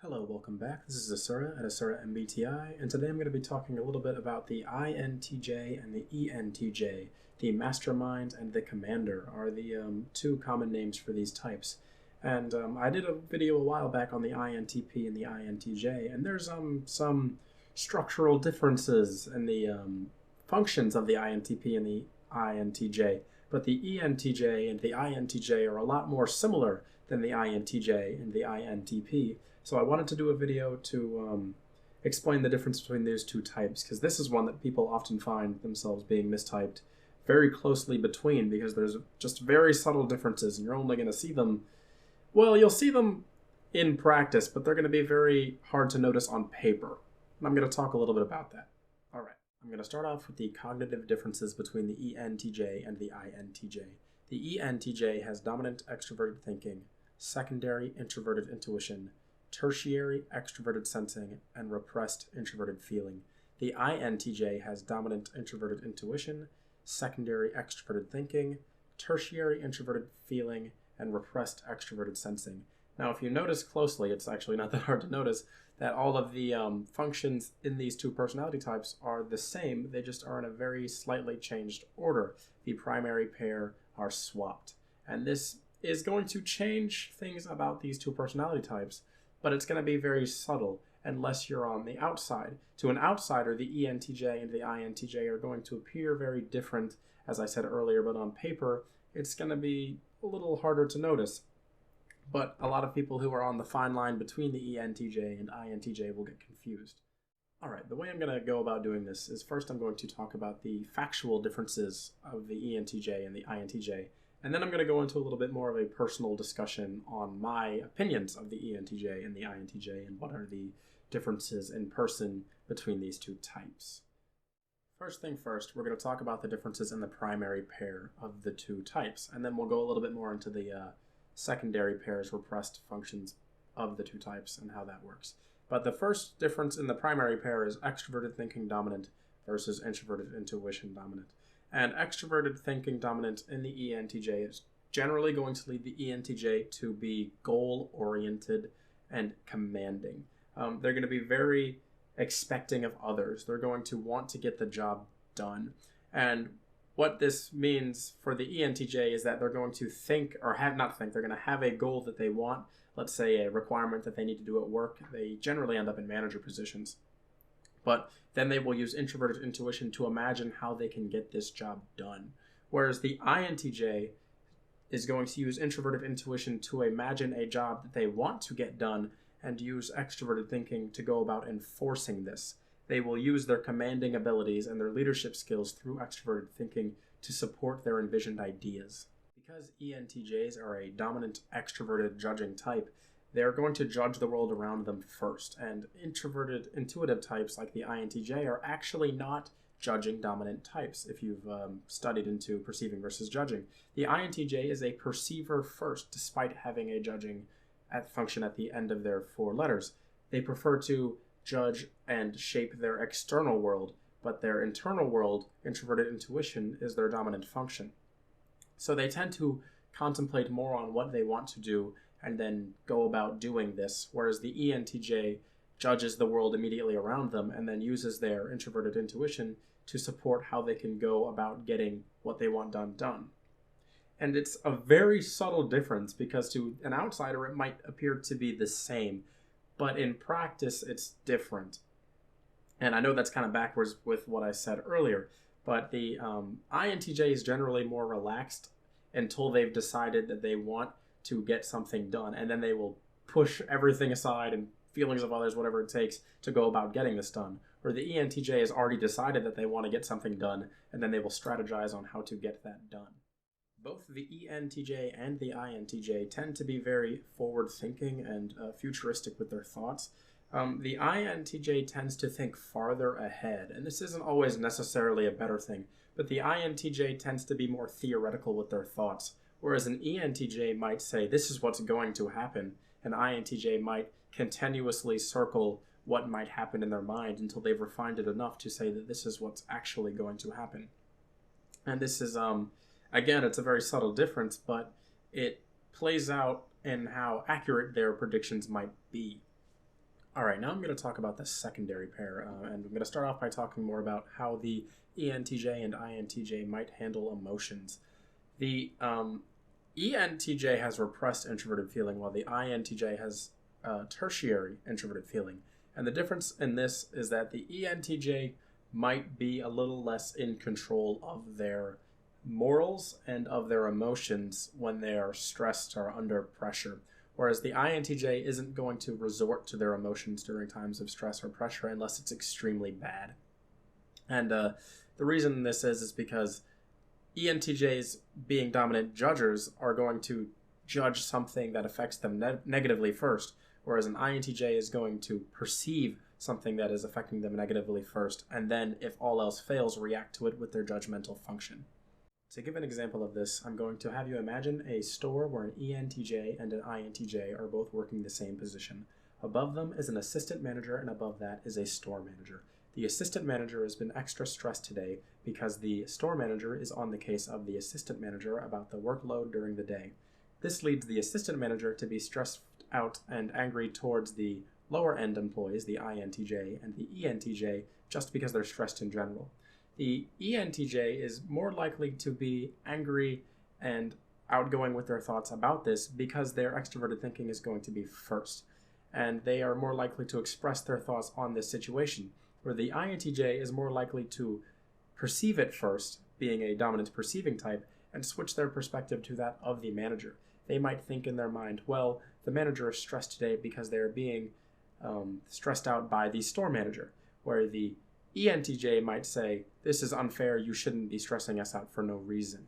Hello, welcome back. This is Asura at Asura MBTI, and today I'm going to be talking a little bit about the INTJ and the ENTJ. The mastermind and the commander are the two common names for these types. And I did a video a while back on the INTP and the INTJ, and there's some structural differences in the functions of the INTP and the INTJ. But the ENTJ and the INTJ are a lot more similar than the INTJ and the INTP. So I wanted to do a video to explain the difference between those two types, because this is one that people often find themselves being mistyped very closely between, because there's just very subtle differences, and you're only going to see them, well, you'll see them in practice, but they're going to be very hard to notice on paper. And I'm going to talk a little bit about that. All right, I'm going to start off with the cognitive differences between the ENTJ and the INTJ. The ENTJ has dominant extroverted thinking, secondary introverted intuition, tertiary extroverted sensing, and repressed introverted feeling. The INTJ has dominant introverted intuition, secondary extroverted thinking, tertiary introverted feeling, and repressed extroverted sensing. Now, if you notice closely, it's actually not that hard to notice that all of the functions in these two personality types are the same. They just are in a very slightly changed order. The primary pair are swapped. And this is going to change things about these two personality types, but it's going to be very subtle unless you're on the outside. To an outsider, the ENTJ and the INTJ are going to appear very different, as I said earlier, but on paper, it's going to be a little harder to notice. But a lot of people who are on the fine line between the ENTJ and INTJ will get confused. All right, the way I'm going to go about doing this is first I'm going to talk about the factual differences of the ENTJ and the INTJ, and then I'm going to go into a little bit more of a personal discussion on my opinions of the ENTJ and the INTJ and what are the differences in person between these two types. First thing first, we're going to talk about the differences in the primary pair of the two types, and then we'll go a little bit more into the secondary pairs, repressed functions of the two types and how that works. But the first difference in the primary pair is extroverted thinking dominant versus introverted intuition dominant. And extroverted thinking dominant in the ENTJ is generally going to lead the ENTJ to be goal-oriented and commanding. They're going to be very expecting of others. They're going to want to get the job done. And what this means for the ENTJ is that they're going to think, or they're going to have a goal that they want, let's say a requirement that they need to do at work. They generally end up in manager positions. But then they will use introverted intuition to imagine how they can get this job done. Whereas the INTJ is going to use introverted intuition to imagine a job that they want to get done and use extroverted thinking to go about enforcing this. They will use their commanding abilities and their leadership skills through extroverted thinking to support their envisioned ideas. Because ENTJs are a dominant extroverted judging type, they're going to judge the world around them first, and introverted intuitive types like the INTJ are actually not judging dominant types. If you've studied into perceiving versus judging, the INTJ is a perceiver first, despite having a judging function at the end of their four letters. They prefer to judge and shape their external world, but their internal world, introverted intuition, is their dominant function. So they tend to contemplate more on what they want to do and then go about doing this, whereas the ENTJ judges the world immediately around them and then uses their introverted intuition to support how they can go about getting what they want done. And it's a very subtle difference, because to an outsider it might appear to be the same, but in practice it's different. And I know that's kind of backwards with what I said earlier, but the INTJ is generally more relaxed until they've decided that they want to get something done, and then they will push everything aside and feelings of others, whatever it takes, to go about getting this done. Or the ENTJ has already decided that they want to get something done, and then they will strategize on how to get that done. Both the ENTJ and the INTJ tend to be very forward-thinking and futuristic with their thoughts. The INTJ tends to think farther ahead, and this isn't always necessarily a better thing, but the INTJ tends to be more theoretical with their thoughts. Whereas an ENTJ might say, this is what's going to happen. An INTJ might continuously circle what might happen in their mind until they've refined it enough to say that this is what's actually going to happen. And this is, again, it's a very subtle difference, but it plays out in how accurate their predictions might be. All right, now I'm going to talk about the secondary pair, and I'm going to start off by talking more about how the ENTJ and INTJ might handle emotions. The ENTJ has repressed introverted feeling, while the INTJ has tertiary introverted feeling. And the difference in this is that the ENTJ might be a little less in control of their morals and of their emotions when they are stressed or under pressure. Whereas the INTJ isn't going to resort to their emotions during times of stress or pressure unless it's extremely bad. And the reason this is because ENTJs, being dominant judgers, are going to judge something that affects them negatively first, whereas an INTJ is going to perceive something that is affecting them negatively first, and then, if all else fails, react to it with their judgmental function. To give an example of this, I'm going to have you imagine a store where an ENTJ and an INTJ are both working the same position. Above them is an assistant manager, and above that is a store manager. The assistant manager has been extra stressed today because the store manager is on the case of the assistant manager about the workload during the day. This leads the assistant manager to be stressed out and angry towards the lower end employees, the INTJ and the ENTJ, just because they're stressed in general. The ENTJ is more likely to be angry and outgoing with their thoughts about this because their extroverted thinking is going to be first. And they are more likely to express their thoughts on this situation, where the INTJ is more likely to perceive it first, being a dominant perceiving type, and switch their perspective to that of the manager. They might think in their mind, well, the manager is stressed today because they're being stressed out by the store manager, where the ENTJ might say, this is unfair, you shouldn't be stressing us out for no reason.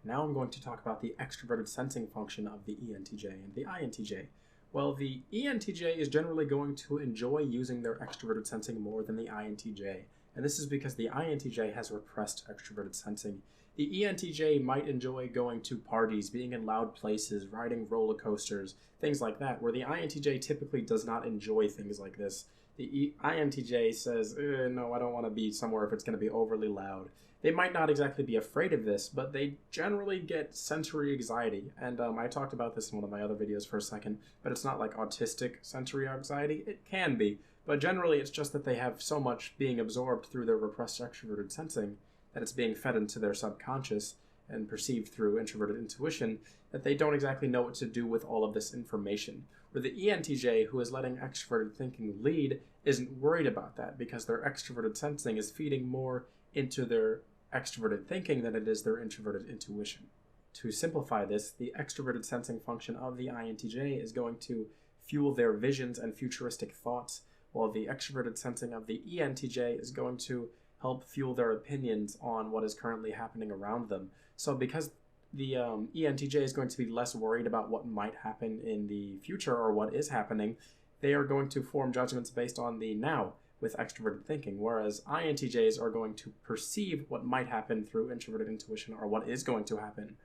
Now I'm going to talk about the extroverted sensing function of the ENTJ and the INTJ. Well, the ENTJ is generally going to enjoy using their extroverted sensing more than the INTJ, and this is because the INTJ has repressed extroverted sensing. The ENTJ might enjoy going to parties, being in loud places, riding roller coasters, things like that, where the INTJ typically does not enjoy things like this. The INTJ says, no, I don't want to be somewhere if it's going to be overly loud. They might not exactly be afraid of this, but they generally get sensory anxiety. And I talked about this in one of my other videos for a second, but it's not like autistic sensory anxiety. It can be, but generally it's just that they have so much being absorbed through their repressed extroverted sensing that it's being fed into their subconscious and perceived through introverted intuition that they don't exactly know what to do with all of this information. Where the ENTJ, who is letting extroverted thinking lead, isn't worried about that because their extroverted sensing is feeding more into their extroverted thinking than it is their introverted intuition. To simplify this, the extroverted sensing function of the INTJ is going to fuel their visions and futuristic thoughts, while the extroverted sensing of the ENTJ is going to help fuel their opinions on what is currently happening around them. So because the ENTJ is going to be less worried about what might happen in the future or what is happening, they are going to form judgments based on the now with extroverted thinking, whereas INTJs are going to perceive what might happen through introverted intuition or what is going to happen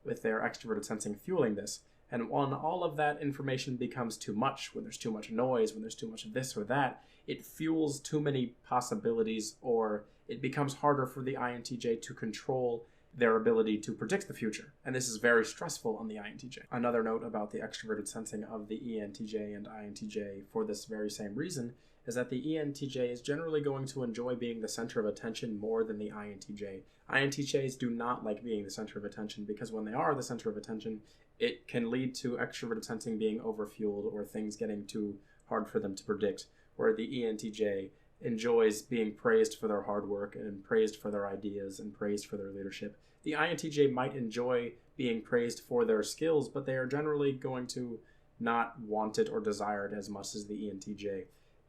with their extroverted sensing fueling this. And when all of that information becomes too much, when there's too much noise, when there's too much of this or that, it fuels too many possibilities, or it becomes harder for the INTJ to control their ability to predict the future. And this is very stressful on the INTJ. Another note about the extroverted sensing of the ENTJ and INTJ for this very same reason is that the ENTJ is generally going to enjoy being the center of attention more than the INTJ. INTJs do not like being the center of attention because when they are the center of attention, it can lead to extroverted sensing being overfueled or things getting too hard for them to predict, where the ENTJ enjoys being praised for their hard work and praised for their ideas and praised for their leadership. The INTJ might enjoy being praised for their skills, but they are generally going to not want it or desire it as much as the ENTJ.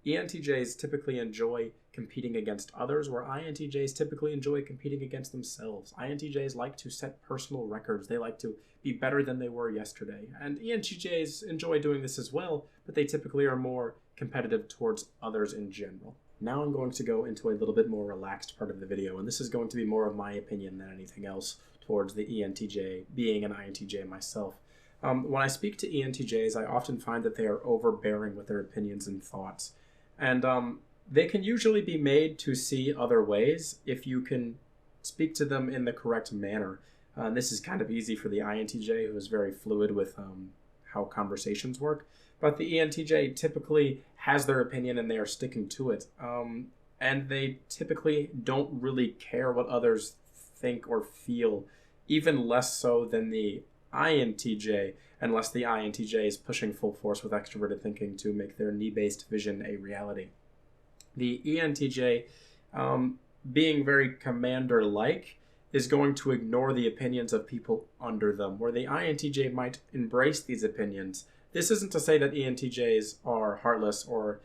ENTJs typically enjoy competing against others, where INTJs typically enjoy competing against themselves. INTJs like to set personal records. They like to be better than they were yesterday. And ENTJs enjoy doing this as well, but they typically are more competitive towards others in general. Now I'm going to go into a little bit more relaxed part of the video, and this is going to be more of my opinion than anything else towards the ENTJ, being an INTJ myself. When I speak to ENTJs, I often find that they are overbearing with their opinions and thoughts. And they can usually be made to see other ways if you can speak to them in the correct manner. This is kind of easy for the INTJ, who is very fluid with how conversations work. But the ENTJ typically has their opinion and they are sticking to it. And they typically don't really care what others think or feel, even less so than the INTJ, unless the INTJ is pushing full force with extroverted thinking to make their knee-based vision a reality. The ENTJ, being very commander-like, is going to ignore the opinions of people under them, where the INTJ might embrace these opinions. This isn't to say that ENTJs are heartless or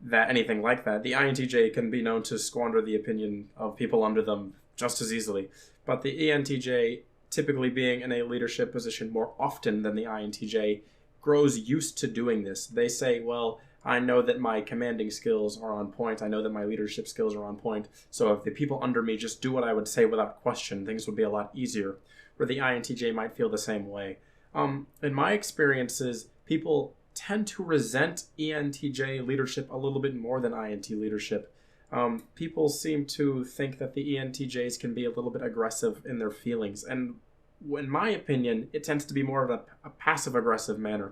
that anything like that. The INTJ can be known to squander the opinion of people under them just as easily, but the ENTJ, typically being in a leadership position more often than the INTJ, grows used to doing this. They say, well, I know that my commanding skills are on point. I know that my leadership skills are on point. So if the people under me just do what I would say without question, things would be a lot easier. Where the INTJ might feel the same way. In my experiences, people tend to resent ENTJ leadership a little bit more than INT leadership. People seem to think that the ENTJs can be a little bit aggressive in their feelings. And in my opinion, it tends to be more of a passive-aggressive manner.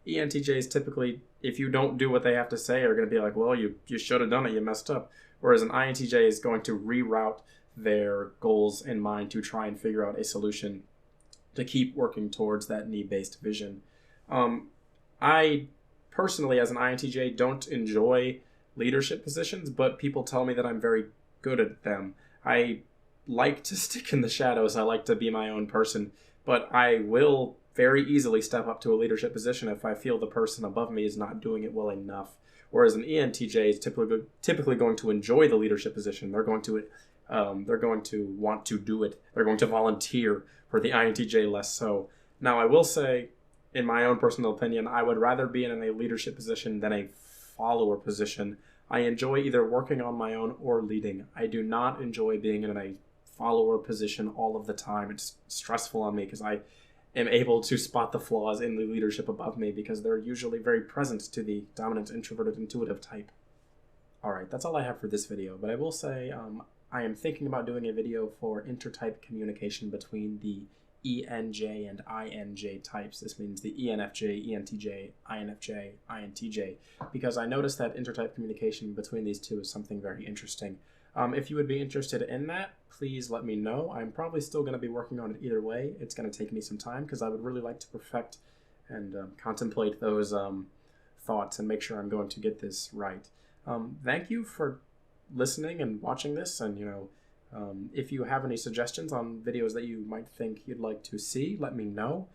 ENTJs typically, if you don't do what they have to say, are going to be like, well, you should have done it, you messed up. Whereas an INTJ is going to reroute their goals in mind to try and figure out a solution to keep working towards that need-based vision. I personally, as an INTJ, don't enjoy leadership positions, but people tell me that I'm very good at them. I like to stick in the shadows. I like to be my own person, but I will very easily step up to a leadership position if I feel the person above me is not doing it well enough. Whereas an ENTJ is typically going to enjoy the leadership position. They're going to want to do it. They're going to volunteer. For the INTJ, less so. Now, I will say, in my own personal opinion, I would rather be in a leadership position than a follower position. I enjoy either working on my own or leading. I do not enjoy being in a follower position all of the time. It's stressful on me because I am able to spot the flaws in the leadership above me because they're usually very present to the dominant introverted intuitive type. Alright, that's all I have for this video, but I will say I am thinking about doing a video for intertype communication between the ENJ and INJ types. This means the ENFJ, ENTJ, INFJ, INTJ, because I noticed that intertype communication between these two is something very interesting. If you would be interested in that, please let me know. I'm probably still going to be working on it either way. It's going to take me some time because I would really like to perfect and contemplate those thoughts and make sure I'm going to get this right. Thank you for listening and watching this, and if you have any suggestions on videos that you might think you'd like to see, let me know.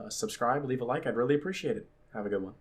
Subscribe, leave a like. I'd really appreciate it. Have a good one.